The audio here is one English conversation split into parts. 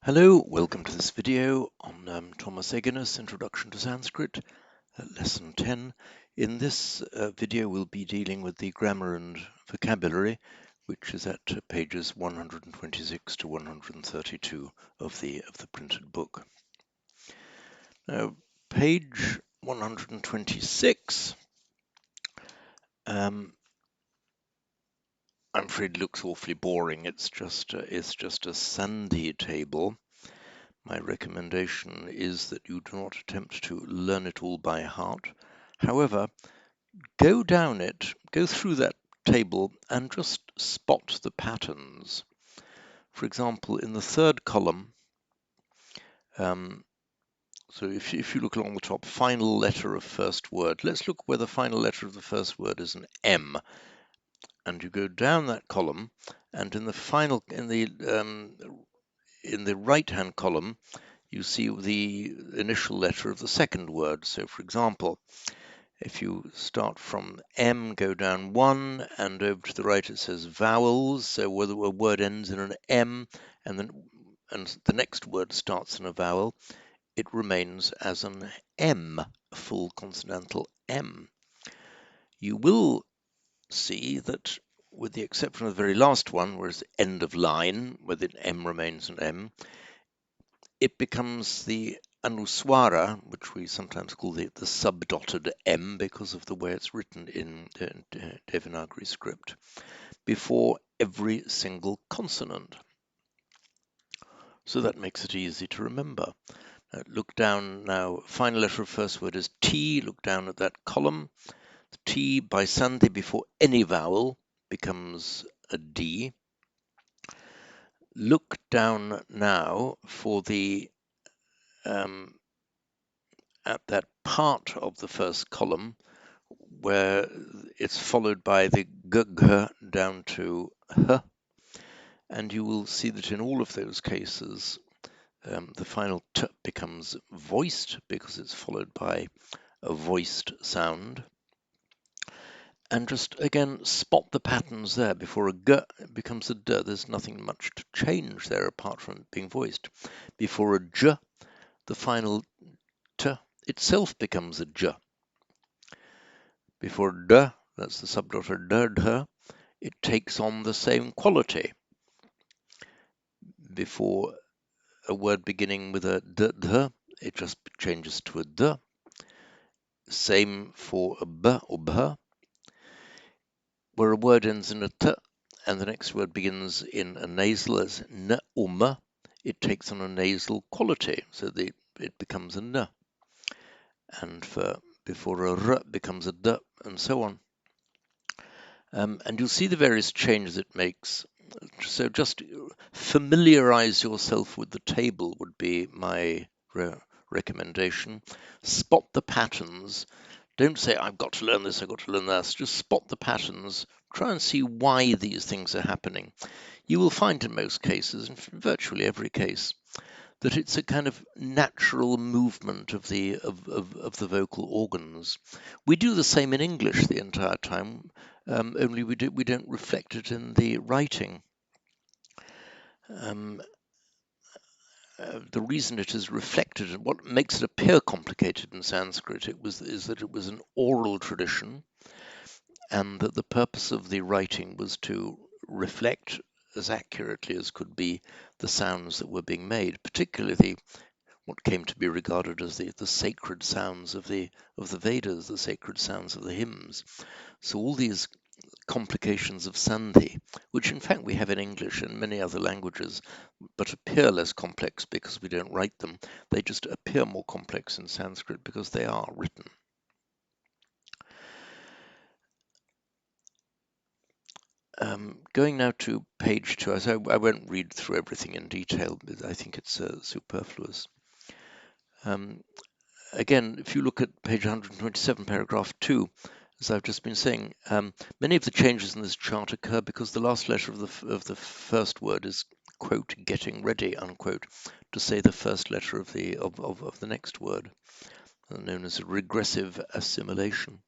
Hello, welcome to this video on Thomas Egenes, Introduction to Sanskrit, Lesson 10. In this video we'll be dealing with the grammar and vocabulary, which is at pages 126 to 132 of the printed book. Now, page 126, I'm afraid looks awfully boring. It's just a Sandhi table. My recommendation is that you do not attempt to learn it all by heart. However, go through that table and just spot the patterns. For example, in the third column, so if you look along the top, final letter of first word, let's look where the final letter of the first word is an M. And you go down that column, and in the right-hand column, you see the initial letter of the second word. So, for example, if you start from M, go down one, and over to the right it says vowels. So whether a word ends in an M and the next word starts in a vowel, it remains as an M, a full consonantal M. You will see that, with the exception of the very last one, whereas end of line, where the M remains an M, it becomes the anuswara, which we sometimes call the subdotted M because of the way it's written in Devanagari script, before every single consonant. So that makes it easy to remember. Look down now, final letter of first word is T, look down at that column. The T by Sandhi before any vowel becomes a D. Look down now for the at that part of the first column where it's followed by the g down to h, and you will see that in all of those cases the final t becomes voiced because it's followed by a voiced sound. And just again spot the patterns there. Before a g becomes a d, there's nothing much to change there apart from it being voiced. Before a j, the final t itself becomes a j. Before d, that's the subdotted d, it takes on the same quality. Before a word beginning with a d, it just changes to a d. Same for a b or bh. Where a word ends in a t and the next word begins in a nasal as n or m, it takes on a nasal quality, so it becomes a n. And before a r becomes a d, and so on. And you'll see the various changes it makes. So just familiarize yourself with the table would be my recommendation. Spot the patterns. Don't say, I've got to learn this, I've got to learn that. Just spot the patterns. Try and see why these things are happening. You will find in most cases, in virtually every case, that it's a kind of natural movement of the vocal organs. We do the same in English the entire time, only we don't reflect it in the writing. The reason it is reflected and what makes it appear complicated in Sanskrit is that it was an oral tradition, and that the purpose of the writing was to reflect as accurately as could be the sounds that were being made, particularly what came to be regarded as the sacred sounds of the Vedas, the sacred sounds of the hymns. So all these complications of Sandhi, which in fact we have in English and many other languages, but appear less complex because we don't write them. They just appear more complex in Sanskrit because they are written. Going now to page 2, I won't read through everything in detail, but I think it's superfluous. Again, if you look at page 127, paragraph 2, as I've just been saying, many of the changes in this chart occur because the last letter of the first word is, quote, getting ready, unquote, to say the first letter of the next word, known as a regressive assimilation.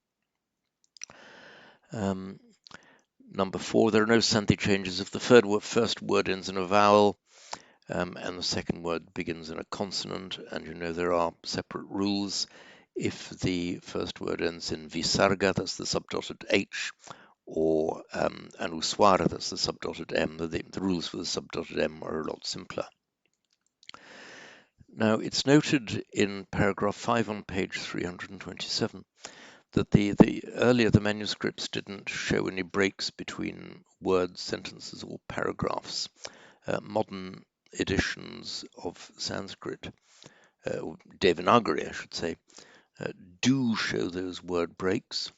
Number 4, there are no Sandhi changes if the first word ends in a vowel, and the second word begins in a consonant, and you know there are separate rules. If the first word ends in visarga, that's the subdotted H, or anuswara, that's the subdotted M, the rules for the subdotted M are a lot simpler. Now, it's noted in paragraph 5 on page 327 that earlier the manuscripts didn't show any breaks between words, sentences, or paragraphs. Modern editions of Sanskrit, or Devanagari, I should say, do show those word breaks.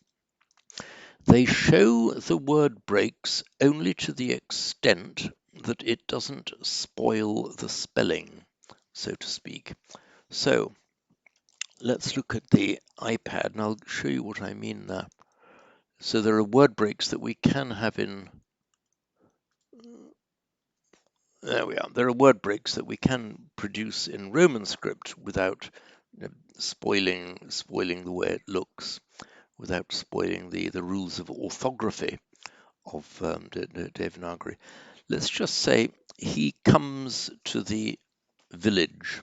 They show the word breaks only to the extent that it doesn't spoil the spelling, so to speak. So let's look at the iPad, and I'll show you what I mean there. So there are word breaks that we can have in. There we are. There are word breaks that we can produce in Roman script without spoiling the way it looks, without spoiling the rules of orthography of Devanagari. Let's just say he comes to the village.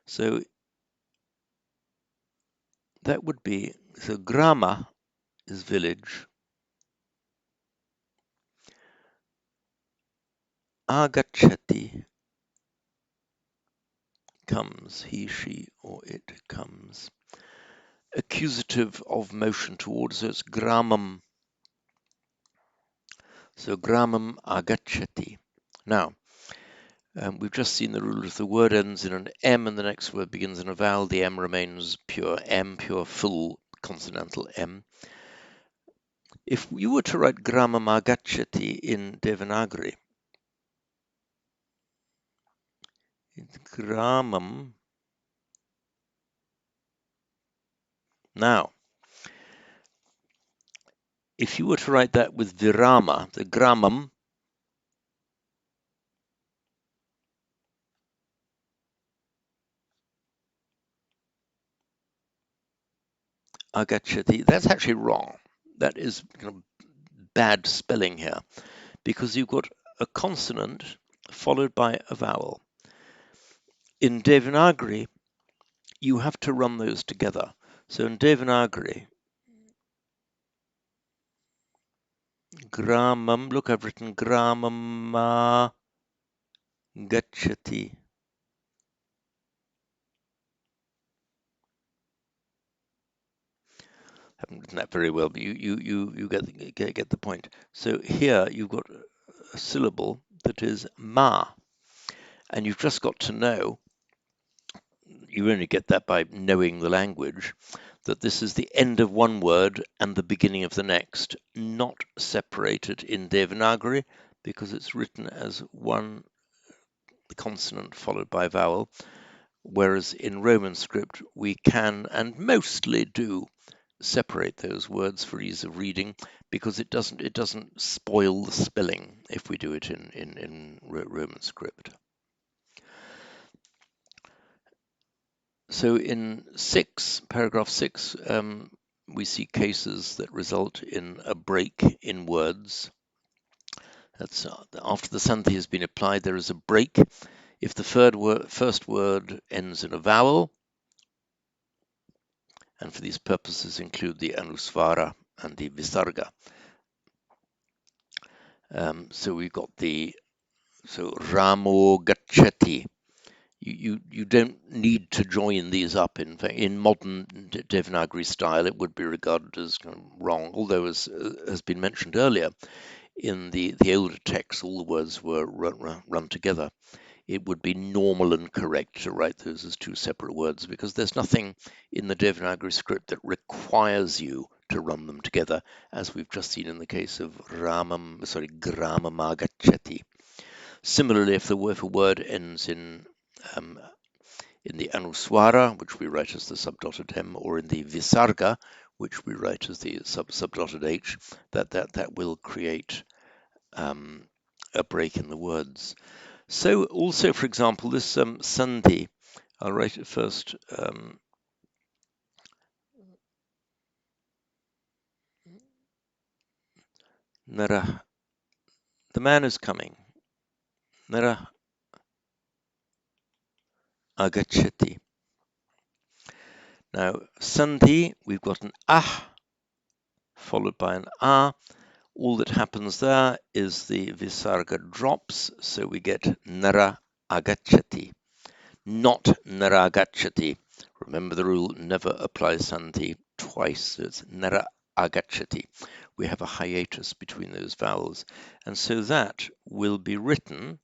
So that would be, so grama is village. Agachati, comes, he, she, or it comes. Accusative of motion towards, so it's gramam. So gramam agachati. Now, we've just seen the rule: if the word ends in an M and the next word begins in a vowel, the M remains pure M, pure full consonantal M. If you were to write gramam agachati in Devanagari, gramam. Now, if you were to write that with virama, the gramam, agachati, that's actually wrong. That is kind of bad spelling here, because you've got a consonant followed by a vowel. In Devanagari, you have to run those together. So in Devanagari, gramam, look, I've written gramam gachati. Haven't written that very well, but you get the point. So here you've got a syllable that is ma, and you've just got to know, you only get that by knowing the language, that this is the end of one word and the beginning of the next, not separated in Devanagari, because it's written as one consonant followed by vowel, whereas in Roman script we can and mostly do separate those words for ease of reading, because it doesn't spoil the spelling if we do it in Roman script. So in paragraph 6, we see cases that result in a break in words. That's after the sandhi has been applied, there is a break. If the first word ends in a vowel, and for these purposes include the anusvara and the visarga. So we've got Ramo gachati. You don't need to join these up. In modern Devanagari style, it would be regarded as kind of wrong, although as has been mentioned earlier, in the older texts, all the words were run together. It would be normal and correct to write those as two separate words, because there's nothing in the Devanagari script that requires you to run them together, as we've just seen in the case of Gramamagachati. Similarly, if a word ends in the anuswara, which we write as the subdotted M, or in the visarga, which we write as the subdotted H, that will create a break in the words. So also, for example, this sandhi, I'll write it first. Nara, the man is coming. Nara, agacchati. Now, sandhi, we've got an ah followed by an ah. All that happens there is the visarga drops, so we get nara agacchati, not nara agacchati. Remember the rule, never apply sandhi twice. So it's nara agacchati. We have a hiatus between those vowels. And so that will be written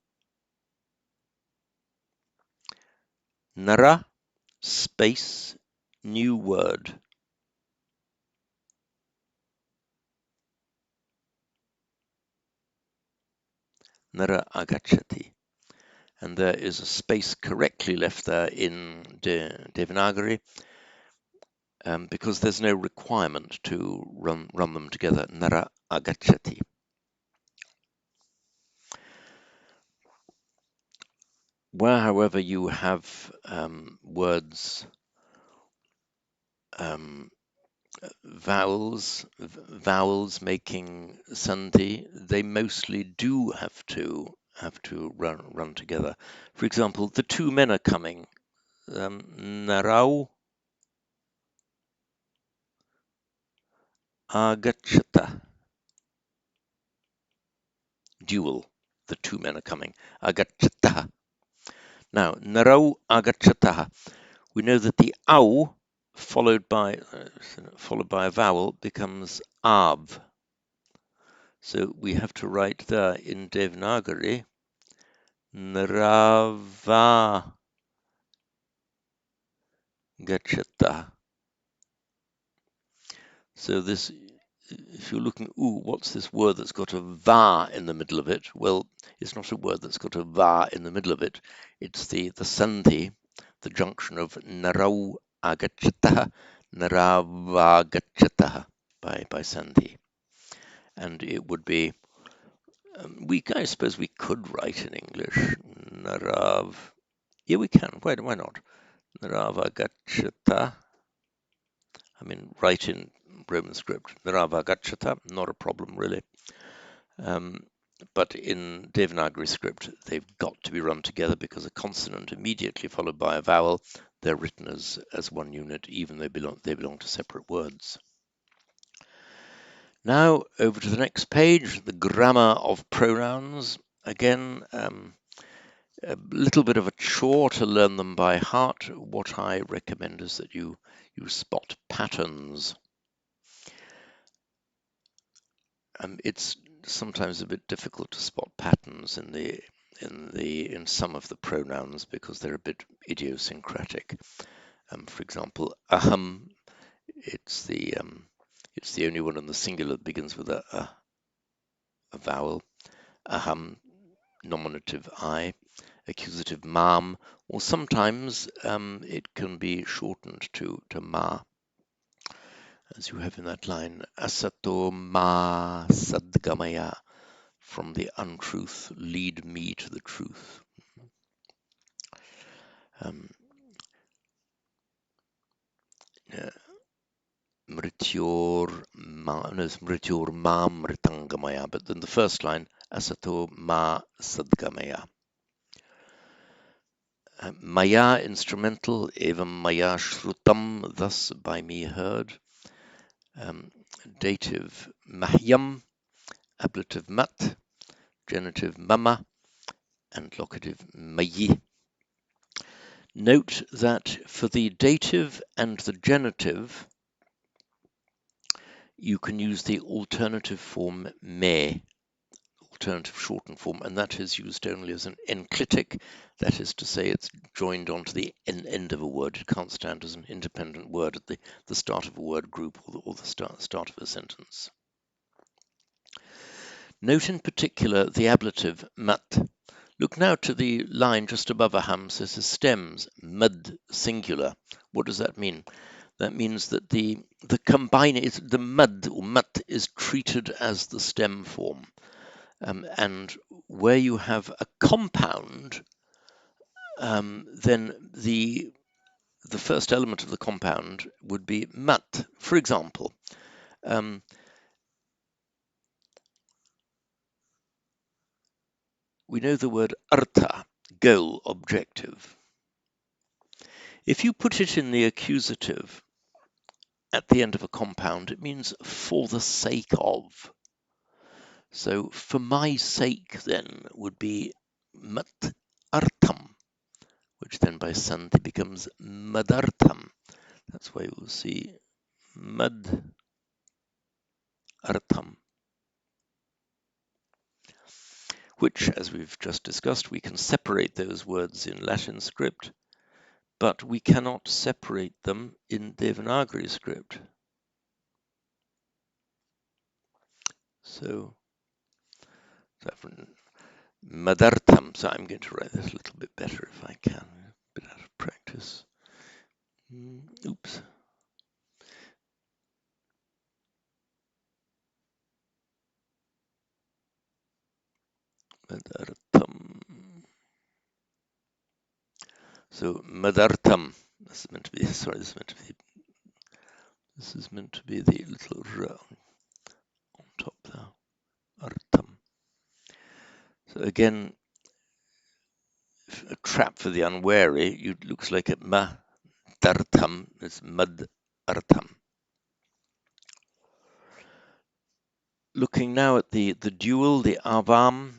nara space new word. Nara agacchati. And there is a space correctly left there in Devanagari because there's no requirement to run them together. Nara agacchati. Where, however, you have words, vowels making sandhi, they mostly do have to run together. For example, the two men are coming. Narau agacchata. Dual. The two men are coming. Agacchata. Now, narau agacchata. We know that the au followed by a vowel becomes av. So we have to write there in Devanagari Nrava Gachata. So this, if you're looking, what's this word that's got a va in the middle of it? Well, it's not a word that's got a va in the middle of it. It's the sandhi, the junction of narau agachata, narava gachata by sandhi. And it would be, I suppose we could write in English, narav. Yeah, we can. Why not? Narava gachata. I mean, write in Roman script. Narava gachata, not a problem really. But in Devanagari script, they've got to be run together because a consonant immediately followed by a vowel, they're written as one unit, even though they belong to separate words. Now, over to the next page, the grammar of pronouns. Again, a little bit of a chore to learn them by heart. What I recommend is that you spot patterns. It's sometimes a bit difficult to spot patterns in some of the pronouns because they're a bit idiosyncratic. For example, aham, it's the only one in the singular that begins with a vowel. Aham, nominative I, accusative mam, or sometimes it can be shortened to ma, as you have in that line, asato ma sadgamaya, from the untruth lead me to the truth. Mrityor ma mritangamaya, but then the first line, asato ma sadgamaya. Maya instrumental, evam maya shrutam, thus by me heard. Dative mahyam, ablative mat, genitive mama, and locative mayi. Note that for the dative and the genitive, you can use the alternative form me, alternative shortened form, and that is used only as an enclitic. That is to say, it's joined onto the end of a word. It can't stand as an independent word at the start of a word group or the start of a sentence. Note in particular the ablative mat. Look now to the line just above aham, says the stems, mud, singular. What does that mean? That means that the mud or mat is treated as the stem form. And where you have a compound, then the first element of the compound would be mat. For example, we know the word artha, goal, objective. If you put it in the accusative at the end of a compound, it means for the sake of. So for my sake then would be mat artam, which then by sandhi becomes madartam. That's why we'll see mad artam, which, as we've just discussed, we can separate those words in Latin script, but we cannot separate them in Devanagari script. So madartam. So I'm going to write this a little bit better if I can. A bit out of practice. Oops. Madartam. So madartam. This is meant to be. Sorry, this is meant to be. This is meant to be the little r on top there. Artam. So again, a trap for the unwary. It looks like a madartam. It's madartam. Looking now at the dual, the avam.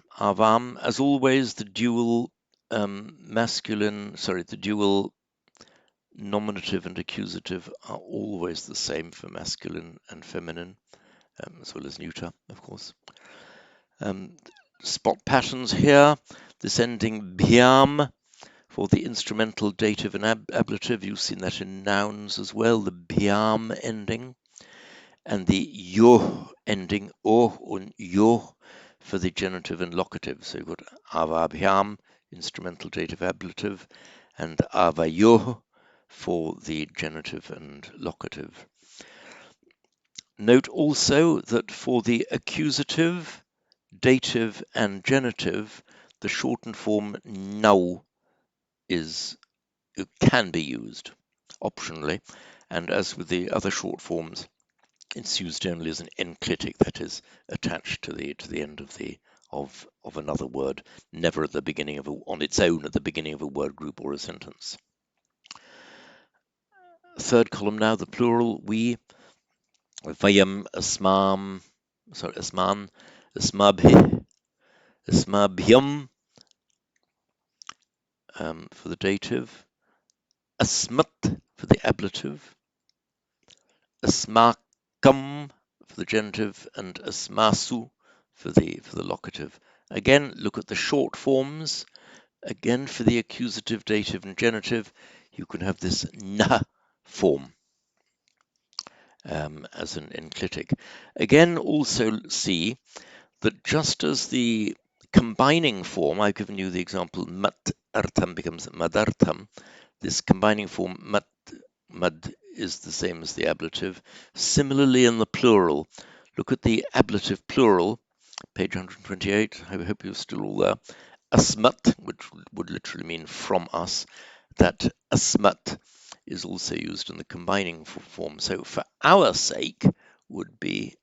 As always, the dual the dual nominative and accusative are always the same for masculine and feminine, as well as neuter, of course. Spot patterns here. This ending bhyam for the instrumental dative and ablative. You've seen that in nouns as well, the bhyam ending. And the yo ending, o and yo, for the genitive and locative. So you've got avabhyam, instrumental dative ablative, and avayo for the genitive and locative. Note also that for the accusative, dative, and genitive, the shortened form now can be used optionally, and as with the other short forms, it's used only as an enclitic, that is attached to the end of another word, never at the beginning on its own at the beginning of a word group or a sentence. Third column now, the plural, we, vayam, asman, asmabhi, asmabhyam, for the dative, asmat for the ablative, asmakam for the genitive, and asmasu for the locative. Again, look at the short forms. Again, for the accusative, dative, and genitive, you can have this na form as an enclitic. Again, also see that just as the combining form, I've given you the example, mat artam becomes madartam, this combining form mad is the same as the ablative. Similarly in the plural, look at the ablative plural, page 128, I hope you're still all there. Asmat, which would literally mean from us, that asmat is also used in the combining form. So for our sake would be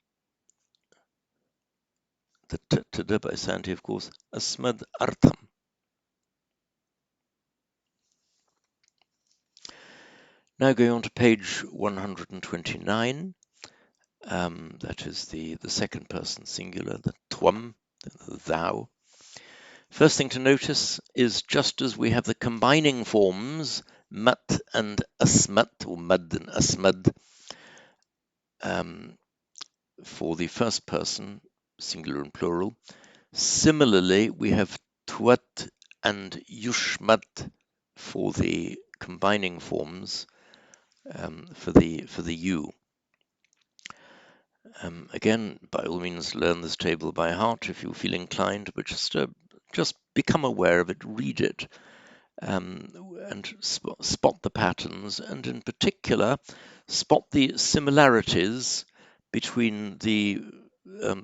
the tada by Santi, of course, asmad artam. Now going on to page 129, that is the second person singular, the twam, the thou. First thing to notice is just as we have the combining forms mat and asmat, or mad and asmad, for the first person, singular and plural. Similarly, we have twat and yushmat for the combining forms, for the you. Again, by all means, learn this table by heart if you feel inclined, but just become aware of it, read it, and spot the patterns, and in particular, spot the similarities between the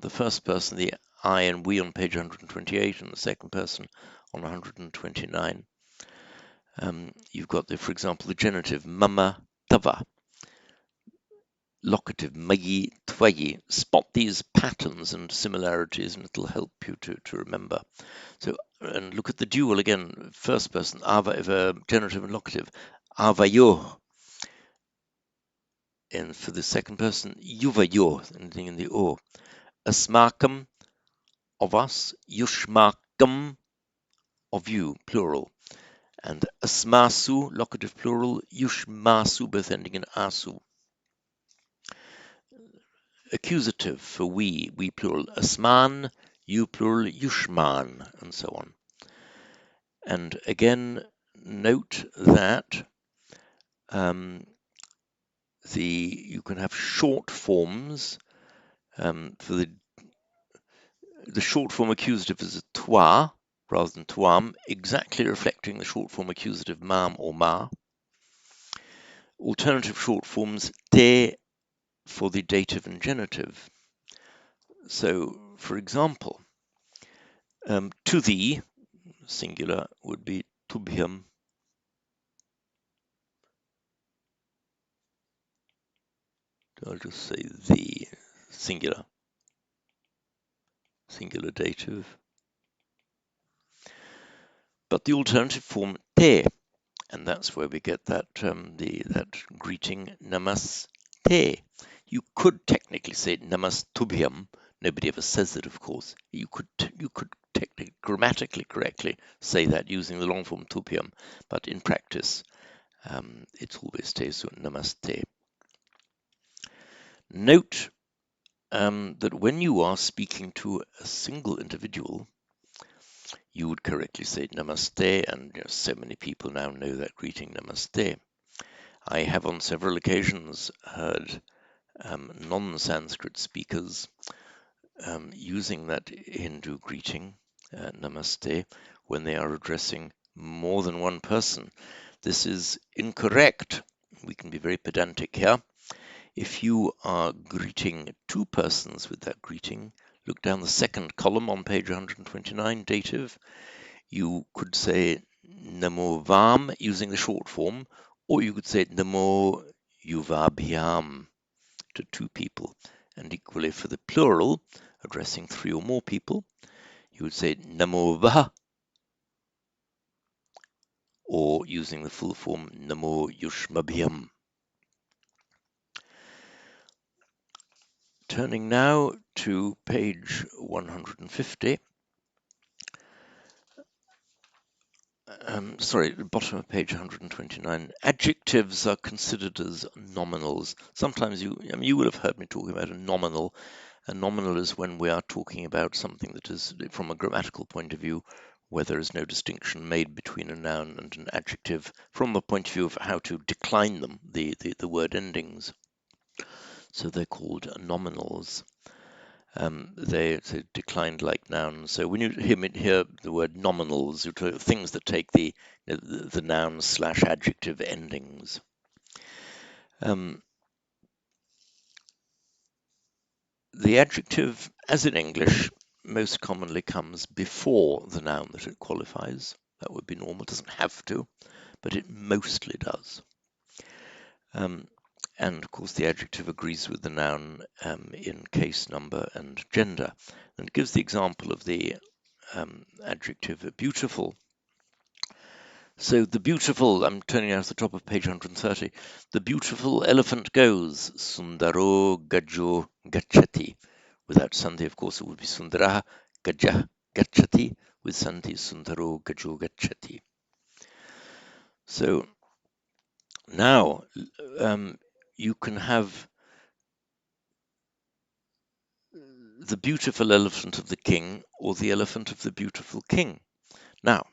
first person, the I and we on page 128, and the second person on 129. You've got, for example, the genitive mama tava, locative magi twayi. Spot these patterns and similarities, and it'll help you to remember. So, and look at the dual again, first person, ava, genitive and locative. avayo. And for the second person, yuvayo, ending in the o. Asmakam, of us, yushmakam, of you, plural. And asmasu, locative plural, yushmasu, both ending in asu. Accusative for we plural, asman, you plural, yushman, and so on. And again, note that you can have short forms. For the short form accusative is a toi rather than tuam, exactly reflecting the short form accusative mam or ma. Alternative short forms te for the dative and genitive. So, for example, to thee, singular, would be tubhyam. I'll just say the singular dative. But the alternative form te, and that's where we get that that greeting namaste. You could technically say namastubhyam. Nobody ever says it, of course. You could technically, grammatically correctly say that using the long form tubhyam, but in practice, it always stays so namaste. Note that when you are speaking to a single individual, you would correctly say namaste, and so many people now know that greeting namaste. I have on several occasions heard non-Sanskrit speakers using that Hindu greeting, namaste, when they are addressing more than one person. This is incorrect. We can be very pedantic here. If you are greeting two persons with that greeting, look down the second column on page 129, dative. You could say Namo Vam using the short form, or you could say Namo Yuvabhyam to two people. And equally for the plural, addressing three or more people, you would say Namo Vaha, or using the full form Namo Yushmabhyam. Turning now to page 150. Sorry, the bottom of page 129. Adjectives are considered as nominals. Sometimes you will have heard me talking about a nominal. A nominal is when we are talking about something that is, from a grammatical point of view, where there is no distinction made between a noun and an adjective, from the point of view of how to decline them, the word endings. So they're called nominals. They declined like nouns. So when you hear the word nominals, things that take the noun / adjective endings. The adjective, as in English, most commonly comes before the noun that it qualifies. That would be normal. It doesn't have to, but it mostly does. And of course, the adjective agrees with the noun in case, number, and gender. And it gives the example of the adjective beautiful. So the beautiful, I'm turning now to the top of page 130, the beautiful elephant goes, Sundaro Gajo Gachati. Without Sandhi, of course, it would be Sundara Gaja Gachati. With Sandhi, Sundaro Gajo Gachati. So now you can have the beautiful elephant of the king or the elephant of the beautiful king. Now,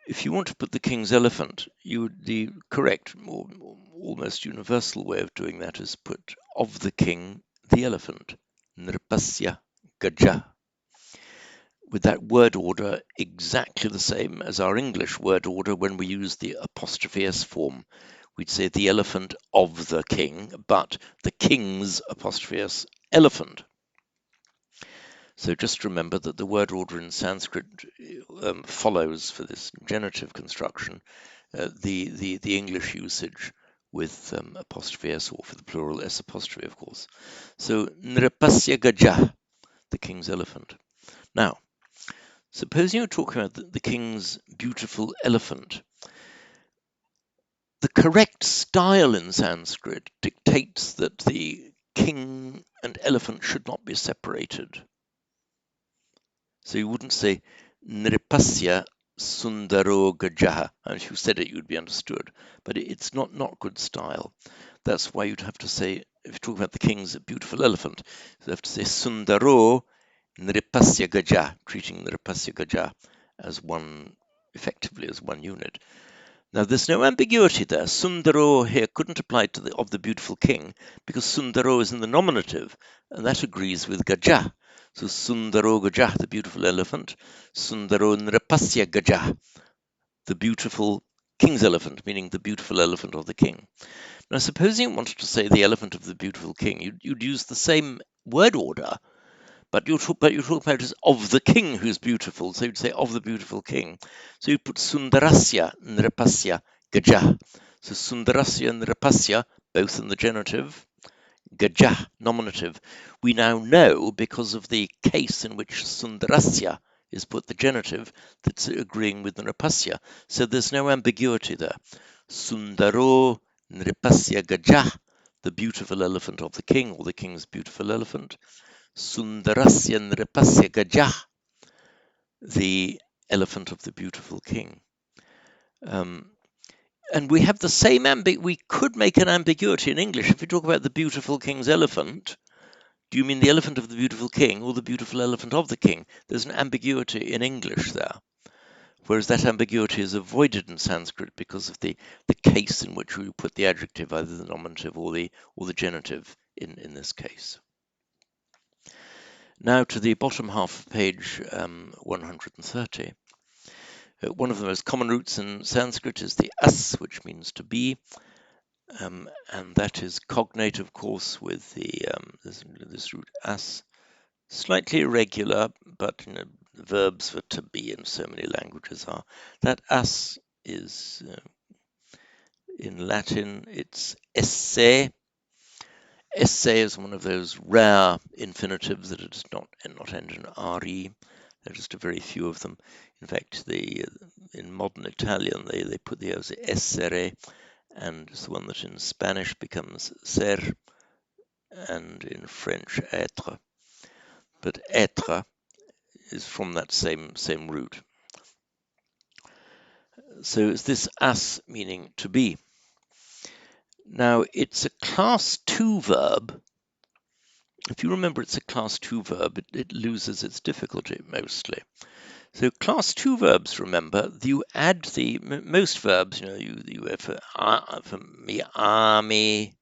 if you want to put the king's elephant, the correct, or almost universal way of doing that is put of the king, the elephant, nrpasya gaja, with that word order exactly the same as our English word order when we use the apostrophe s form. We'd say the elephant of the king, but the king's apostrophe s elephant. So just remember that the word order in Sanskrit follows, for this genitive construction, the English usage with apostrophe s, or for the plural s apostrophe, of course. So nrpasya gaja, the king's elephant. Now, supposing you're talking about the king's beautiful elephant. The correct style in Sanskrit dictates that the king and elephant should not be separated. So you wouldn't say Nripasya Sundaro Gajaha. And if you said it, you'd be understood. But it's not good style. That's why you'd have to say, if you talk about the king's beautiful elephant, you'd have to say Sundaro Nripasya Gaja, treating Nripasya Gaja as one, effectively as one unit. Now, there's no ambiguity there. Sundaro here couldn't apply to the of the beautiful king because Sundaro is in the nominative, and that agrees with Gajah. So Sundaro Gajah, the beautiful elephant, Sundaro Nrapasya Gajah, the beautiful king's elephant, meaning the beautiful elephant of the king. Now, supposing you wanted to say the elephant of the beautiful king, you'd use the same word order, but you're talking about it as of the king who's beautiful. So you'd say of the beautiful king. So you put Sundarasya, Nrapasya, Gajah. So Sundarasya and Nrapasya, both in the genitive, Gajah, nominative. We now know, because of the case in which Sundarasya is put the genitive, that's agreeing with Nrapasya. So there's no ambiguity there. Sundaro Nrapasya Gajah, the beautiful elephant of the king, or the king's beautiful elephant. Sundarasya Nripasya Gajah, the elephant of the beautiful king. And we have the same we could make an ambiguity in English. If we talk about the beautiful king's elephant, do you mean the elephant of the beautiful king or the beautiful elephant of the king? There's an ambiguity in English there. Whereas that ambiguity is avoided in Sanskrit because of the case in which we put the adjective, either the nominative or the genitive in this case. Now to the bottom half of page 130. One of the most common roots in Sanskrit is the as, which means to be, and that is cognate, of course, with the this root as. Slightly irregular, but verbs for to be in so many languages are. That as is in Latin, it's esse. Esse is one of those rare infinitives that does not end in re. There are just a very few of them. In fact, in modern Italian they put the as essere, and it's the one that in Spanish becomes ser, and in French être. But être is from that same root. So it's this as meaning to be. Now it's a class 2 verb. If you remember it's a class 2 verb, it loses its difficulty mostly. So class 2 verbs, remember, you add the most verbs, you have for me, ami,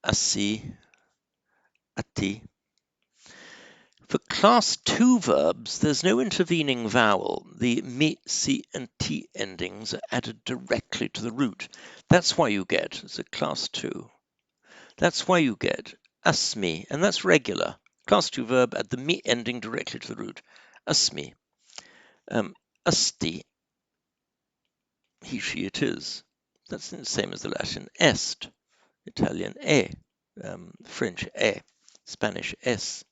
asi, ati. For class 2 verbs, there's no intervening vowel. The mi, si, and ti endings are added directly to the root. That's why you get, it's a class 2. That's why you get asmi, and that's regular. Class 2 verb, add the mi ending directly to the root. Asmi. Asti, he, she, it is. That's the same as the Latin est, Italian French Spanish es.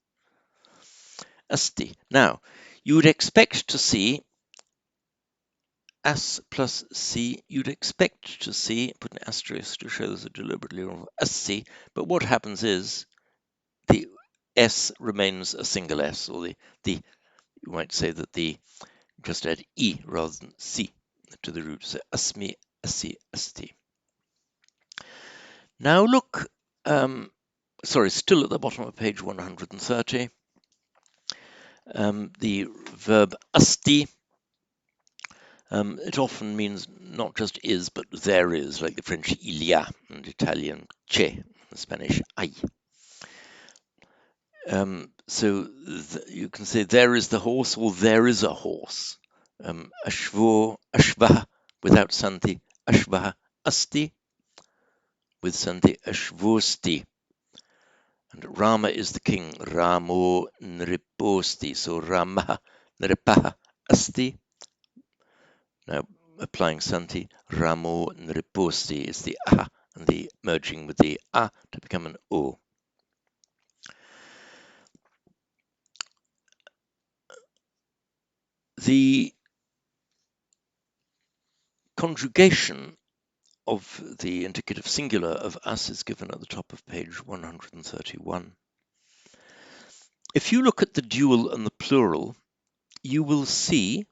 Asti. Now, you would expect to see as plus c, you'd expect to see, put an asterisk to show there's a deliberately wrong asti, but what happens is the s remains a single s, or you might say that just add e rather than c to the root, so asmi, asi, asti. Now look, still at the bottom of page 130, the verb asti. It often means not just is, but there is, like the French il y a and Italian c'è, Spanish hay. So you can say there is the horse or there is a horse. Ashvo, ashvah, without santi, ashvah asti, with santi ashvosti. And Rama is the king, Ramo nriposti, so Rama nripaha asti. Now, applying Santi, Ramo nriposti is the A, and the merging with the A to become an O. The conjugation of the indicative singular of us is given at the top of page 131. If you look at the dual and the plural, you will see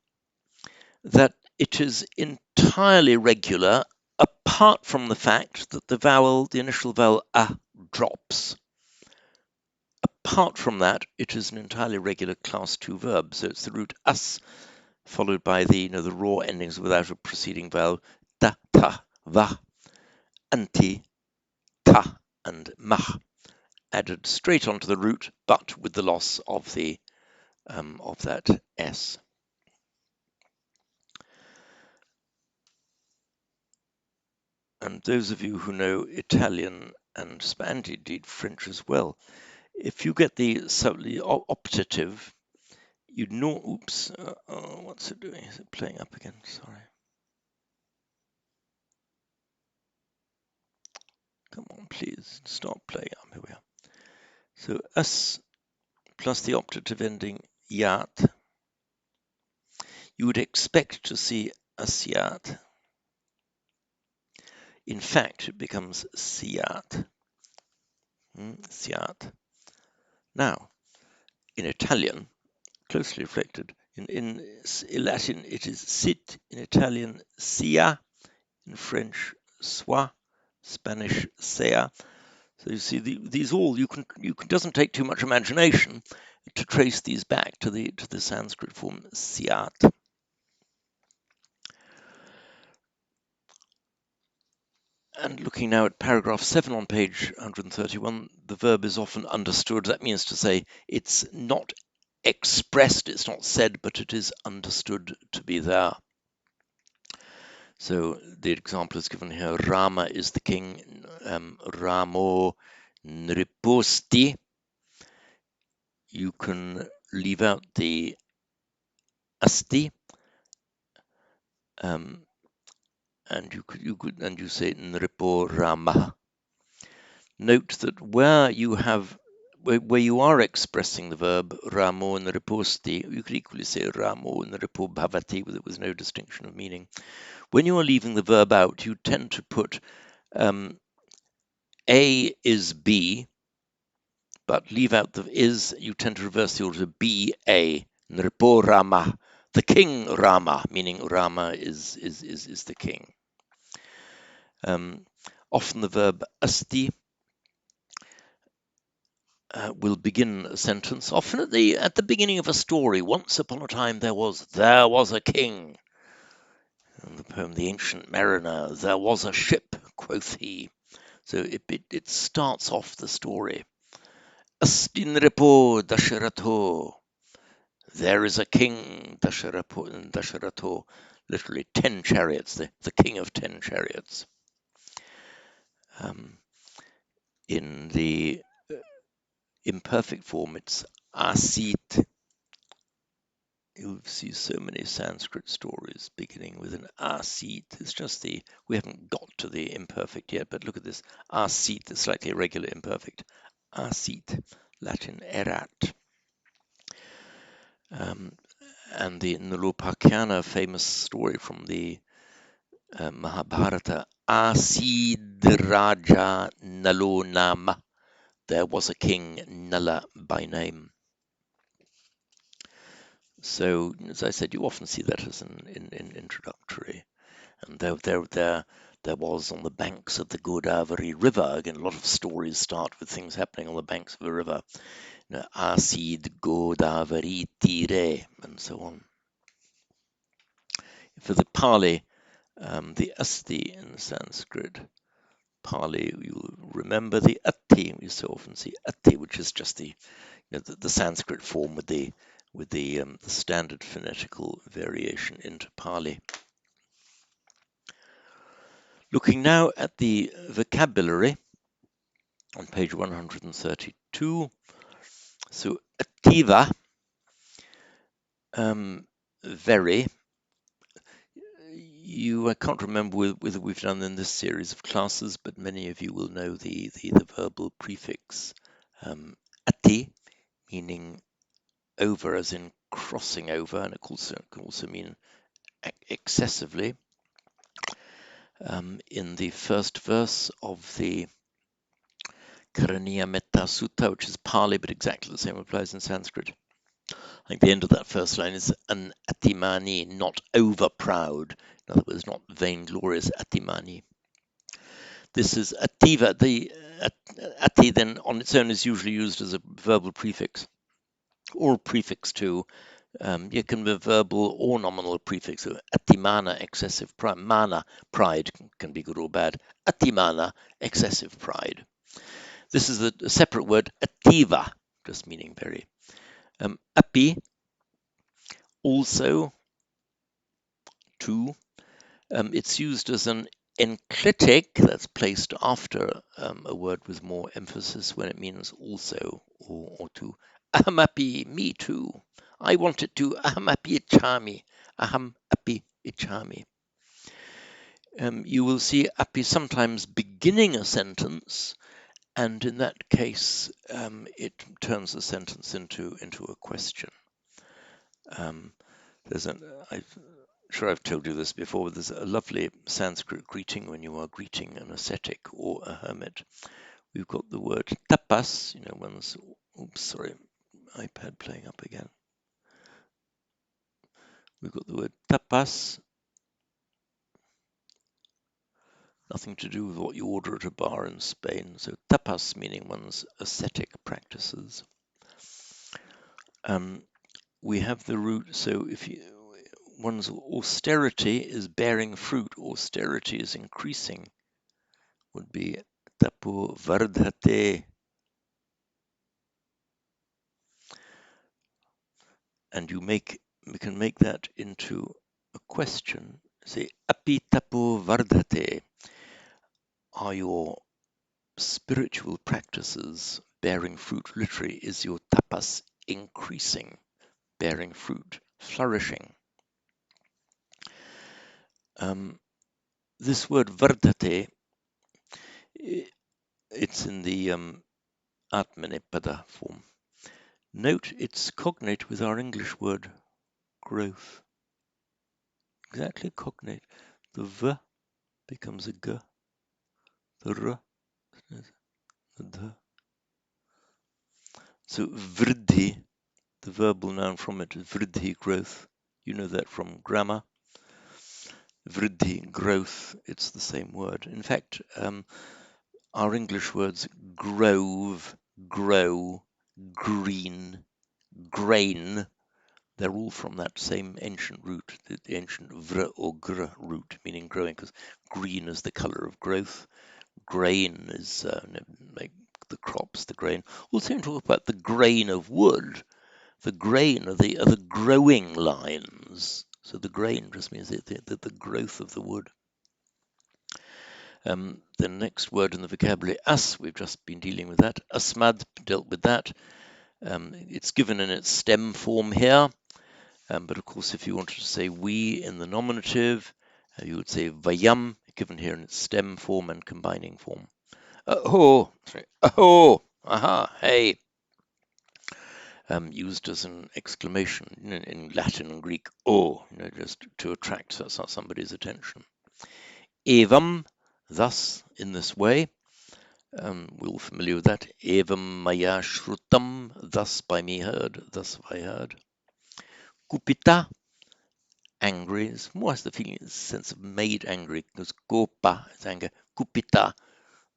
that it is entirely regular, apart from the fact that the initial vowel a, drops. Apart from that, it is an entirely regular class 2 verb. So it's the root us followed by the raw endings without a preceding vowel, ta, ta, va, anti, ta, and mah, added straight onto the root, but with the loss of that s. And those of you who know Italian and indeed French as well, if you get the optative, you know, oops, what's it doing? Is it playing up again? Sorry. Come on, please, stop playing up. Here we are. So us plus the optative ending yat, you would expect to see asiat. In fact, it becomes siat. Siat. Now, in Italian, closely reflected, in Latin it is sit, in Italian sia, in French soit, Spanish sea. So you see these all you can doesn't take too much imagination to trace these back to the Sanskrit form siat. And looking now at paragraph 7 on page 131, the verb is often understood. That means to say it's not expressed, it's not said, but it is understood to be there. So the example is given here, Rama is the king, Ramo nriposti. You can leave out the asti, and you say nripo Rama. Note that where you are expressing the verb ramo nriposti, you could equally say ramo nripo bhavati with no distinction of meaning. When you are leaving the verb out, you tend to put A is B, but leave out the is, you tend to reverse the order to B, A, nripo Rama, the king Rama, meaning Rama is the king. Often the verb asti will begin a sentence, often at the beginning of a story. Once upon a time there was a king. In the poem The Ancient Mariner, there was a ship, quoth he. So it starts off the story. Astin repo Dasharato. There is a king, Dasharato, literally 10 chariots, the king of 10 chariots. In the imperfect form, it's asit. You see so many Sanskrit stories beginning with an asit. It's just we haven't got to the imperfect yet, but look at this. Asit, the slightly irregular imperfect. Asit, Latin erat. And the Nilopakyana famous story from the Mahabharata, Asid Raja Nalo Nama. There was a king, Nala by name. So, as I said, you often see that as an introductory. And there was on the banks of the Godavari River. Again, a lot of stories start with things happening on the banks of a river. Asid Godavari Tire, and so on. For the Pali, the asti in Sanskrit, Pali, you remember the atti. We so often see atti, which is just the Sanskrit form with the standard phonetical variation into Pali. Looking now at the vocabulary on page 132. So attiva, very. I can't remember whether we've done in this series of classes, but many of you will know the verbal prefix atti, meaning over, as in crossing over, and it can also mean excessively. in the first verse of the Karaniya Metta Sutta, which is Pali, but exactly the same applies in Sanskrit. I think the end of that first line is an atimani, not over proud. In other words, not vainglorious atimani. This is ativa. The ati then on its own is usually used as a verbal prefix or prefix to. It can be a verbal or nominal prefix. So atimana, excessive pride. Mana, pride, can be good or bad. Atimana, excessive pride. This is a separate word, ativa, just meaning very. Api, also, too. It's used as an enclitic that's placed after a word with more emphasis when it means also or to. Aham api, me too. I want it to. Aham api ichami. Aham api ichami. You will see api sometimes beginning a sentence, and in that case, it turns the sentence into a question. I'm sure I've told you this before, but there's a lovely Sanskrit greeting when you are greeting an ascetic or a hermit. We've got the word tapas, oops, sorry, iPad playing up again. We've got the word tapas, nothing to do with what you order at a bar in Spain. So tapas meaning one's ascetic practices. We have the root, so if one's austerity is bearing fruit, austerity is increasing, would be tapo vardhate. And we can make that into a question. Say, api tapo vardhate. Are your spiritual practices bearing fruit? Literally, is your tapas increasing, bearing fruit, flourishing? This word vardhate, it's in the Atmanepada form. Note it's cognate with our English word growth. Exactly cognate. The v becomes a g. The r is a d. So vriddhi, the verbal noun from it is vriddhi, growth. You know that from grammar. Vriddhi, growth, it's the same word. In fact, our English words grove, grow, green, grain, they're all from that same ancient root, the ancient vr or gr root, meaning growing, because green is the color of growth. Grain is like the crops, the grain. We'll soon talk about the grain of wood. The grain are the growing lines. So the grain just means the growth of the wood. The next word in the vocabulary, as, we've just been dealing with that. Asmad, dealt with that. It's given in its stem form here. But of course, if you wanted to say we in the nominative, you would say vayam, given here in its stem form and combining form. Oh, sorry. Oh, aha, hey. Used as an exclamation in Latin and Greek, oh, just to attract somebody's attention. Evam, thus, in this way. We're all familiar with that. Evam maya shrutam, thus by me heard, thus have I heard. Kupita, angry, is more has the feeling, sense of made angry, because gopa is anger. Kupita,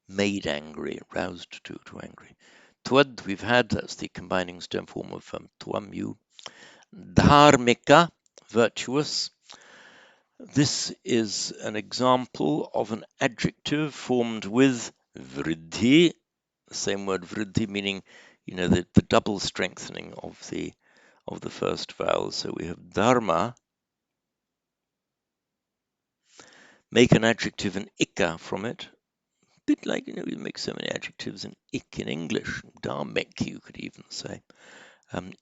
made angry, roused to angry. Twad, we've had, that's the combining stem form of twam, you. Dharmika, virtuous. This is an example of an adjective formed with vriddhi, the same word vriddhi, meaning the double strengthening of the first vowel. So we have dharma. Make an adjective an ika from it. A bit like we make so many adjectives an ik in English. Dharmic, you could even say.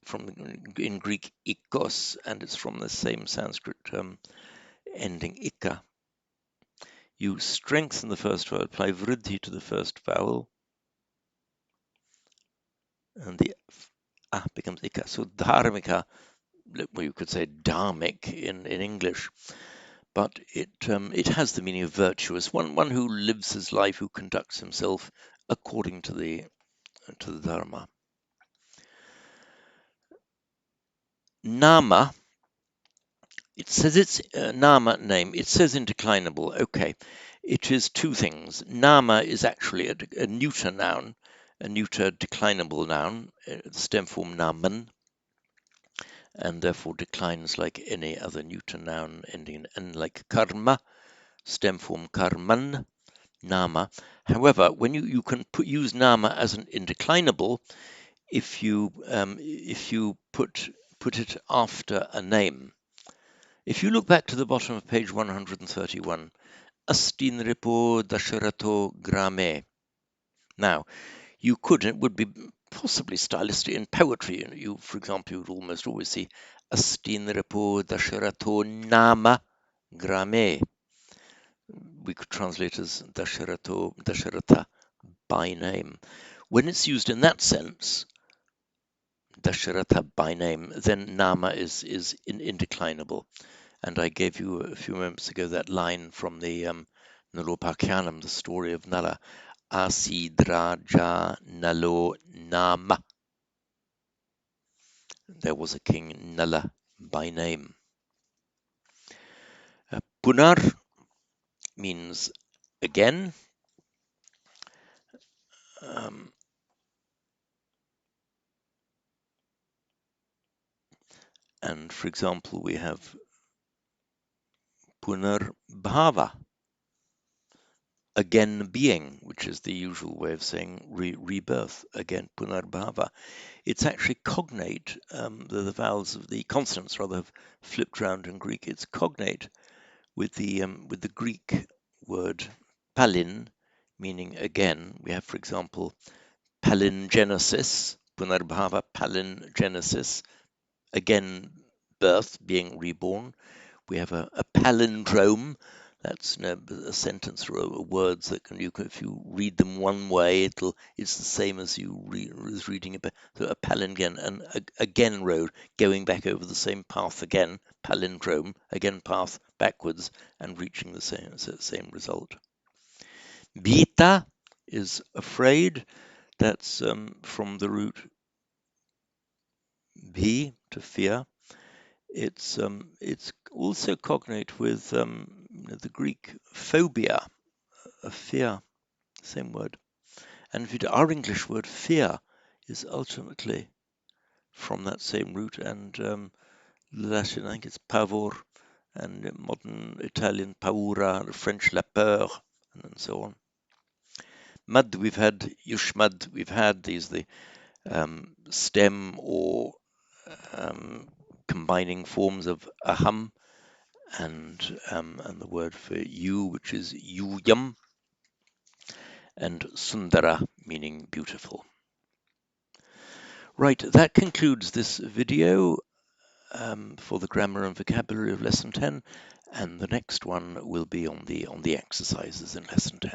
From in Greek ikos, and it's from the same Sanskrit ending ika. You strengthen the first vowel, apply vriddhi to the first vowel, and the becomes ika. So dharmika, well, you could say dharmic in English, but it has the meaning of virtuous, one who lives his life, who conducts himself according to the Dharma. Nama, it says it's Nama, name. It says indeclinable. Okay, it is two things. Nama is actually a neuter noun, a neuter declinable noun, the stem form naman, and therefore declines like any other neuter noun ending in n, like karma, stem form karman, nama. However, when you can use nama as an indeclinable if you put it after a name. If you look back to the bottom of page 131, Astinripo Dasharato Grame. Now, you could, it would be possibly stylistic in poetry. You, for example, you would almost always see Astinripo Dasharato Nama Grame. We could translate as Dasharatha by name. When it's used in that sense, Dasharatha by name, then Nama is indeclinable. And I gave you a few moments ago that line from the Nalopakyanam, the story of Nala. Asidraja Nalo Nama. There was a king, Nala by name. Punar means again. And for example, we have Punar Bhava, again being, which is the usual way of saying rebirth, again Punarbhava. It's actually cognate, the vowels of the consonants rather have flipped round in Greek. It's cognate with the Greek word palin, meaning again. We have, for example, palingenesis, Punarbhava palingenesis, again birth, being reborn. We have a palindrome. That's a sentence or words that if you read them one way, it's the same as as reading it. So a palindrome, and again road, going back over the same path again, palindrome, again path backwards, and reaching the same result. Bhita is afraid. That's from the root bhi, to fear. It's also cognate with the Greek phobia, a fear, same word. And our English word fear is ultimately from that same root, and Latin, I think it's pavor, and modern Italian paura, French la peur, and so on. Mud, we've had yushmad, we've had these the stem or combining forms of aham and the word for you, which is yuyam, and sundara, meaning beautiful. Right, that concludes this video for the grammar and vocabulary of lesson 10, and the next one will be on the exercises in lesson 10.